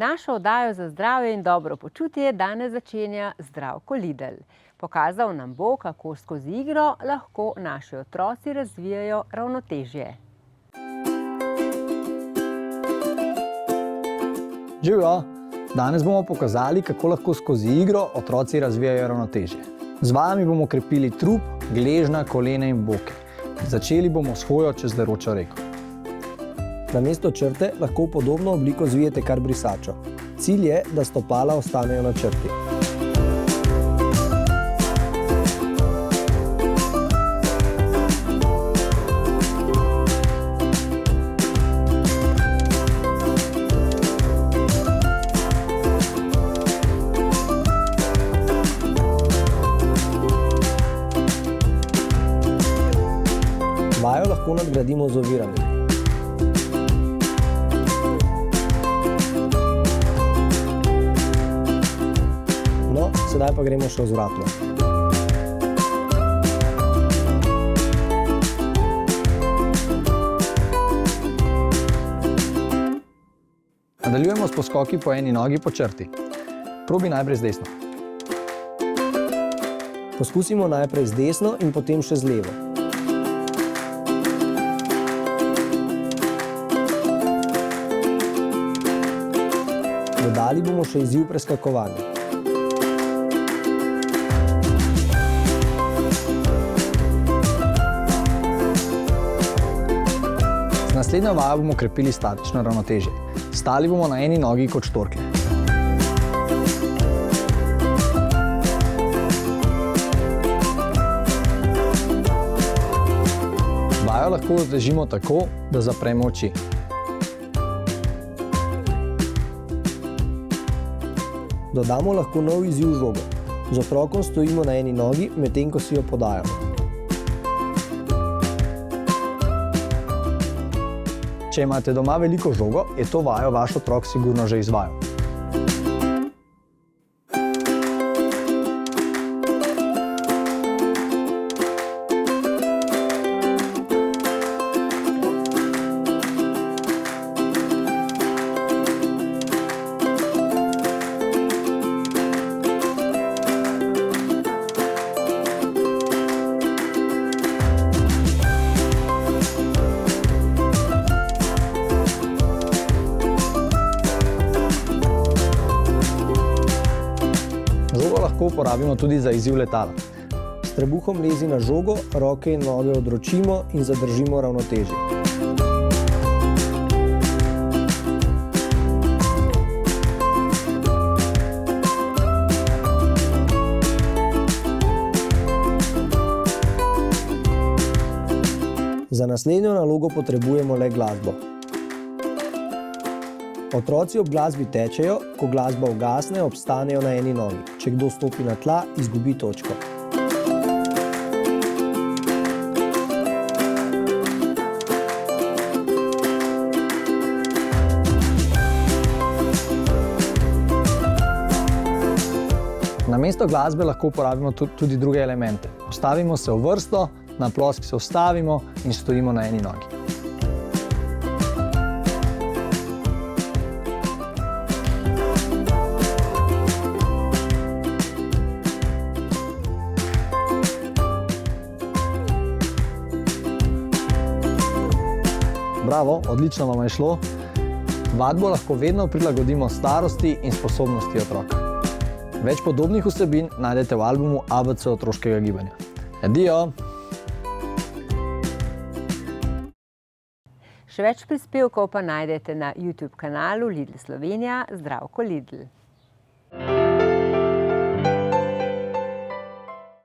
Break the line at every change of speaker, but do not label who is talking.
Našo oddajo za zdravje in dobro počutje danes začenja Zdravko Lidl. Pokazal nam bo, kako skozi igro lahko naši otroci razvijajo ravnotežje.
Živjo! Danes bomo pokazali, kako lahko skozi igro otroci razvijajo ravnotežje. Z vami bomo krepili trup, gležnja, kolena in boke. Začeli bomo s hojo čez deročo reko.
Namesto črte lahko v podobno obliko zvijete kar brisačo. Cilj je, da stopala ostanejo na črti. Vajo lahko nadgradimo z ovirami. No, sedaj pa gremo še vzvratno.
Nadaljujemo s poskoki po eni nogi po črti. Probi najprej z desno.
Poskusimo najprej z desno in potem še z levo. Dodali bomo še izziv preskakovanja.
Z naslednjo vajo bomo krepili statično ravnotežje. Stali bomo na eni nogi kot štorklje. Vajo lahko vzdržimo tako, da zapremo oči.
Dodamo lahko nov izziv žogo. Z otrokom stojimo na eni nogi, medtem ko si jo podajamo.
Če imate doma veliko žogo, je to vajo vaš otrok sigurno že izvajal. Žogo lahko uporabimo tudi za izziv letala.
S trebuhom lezi na žogo, roke in noge odročimo in zadržimo ravnotežje. Za naslednjo nalogo potrebujemo le glasbo. Otroci ob glasbi tečejo, ko glasba ugasne, obstanejo na eni nogi. Če kdo stopi na tla, izgubi točko.
Namesto glasbe lahko uporabimo tudi druge elemente. Postavimo se v vrsto, na ploski se ustavimo in stojimo na eni nogi. Bravo, odlično vam je šlo. Vadbo lahko vedno prilagodimo starosti in sposobnosti otroka. Več podobnih vsebin najdete v albumu ABC otroškega gibanja. Adijo!
Še več prispevkov pa najdete na YouTube kanalu Lidl Slovenija Zdravko Lidl.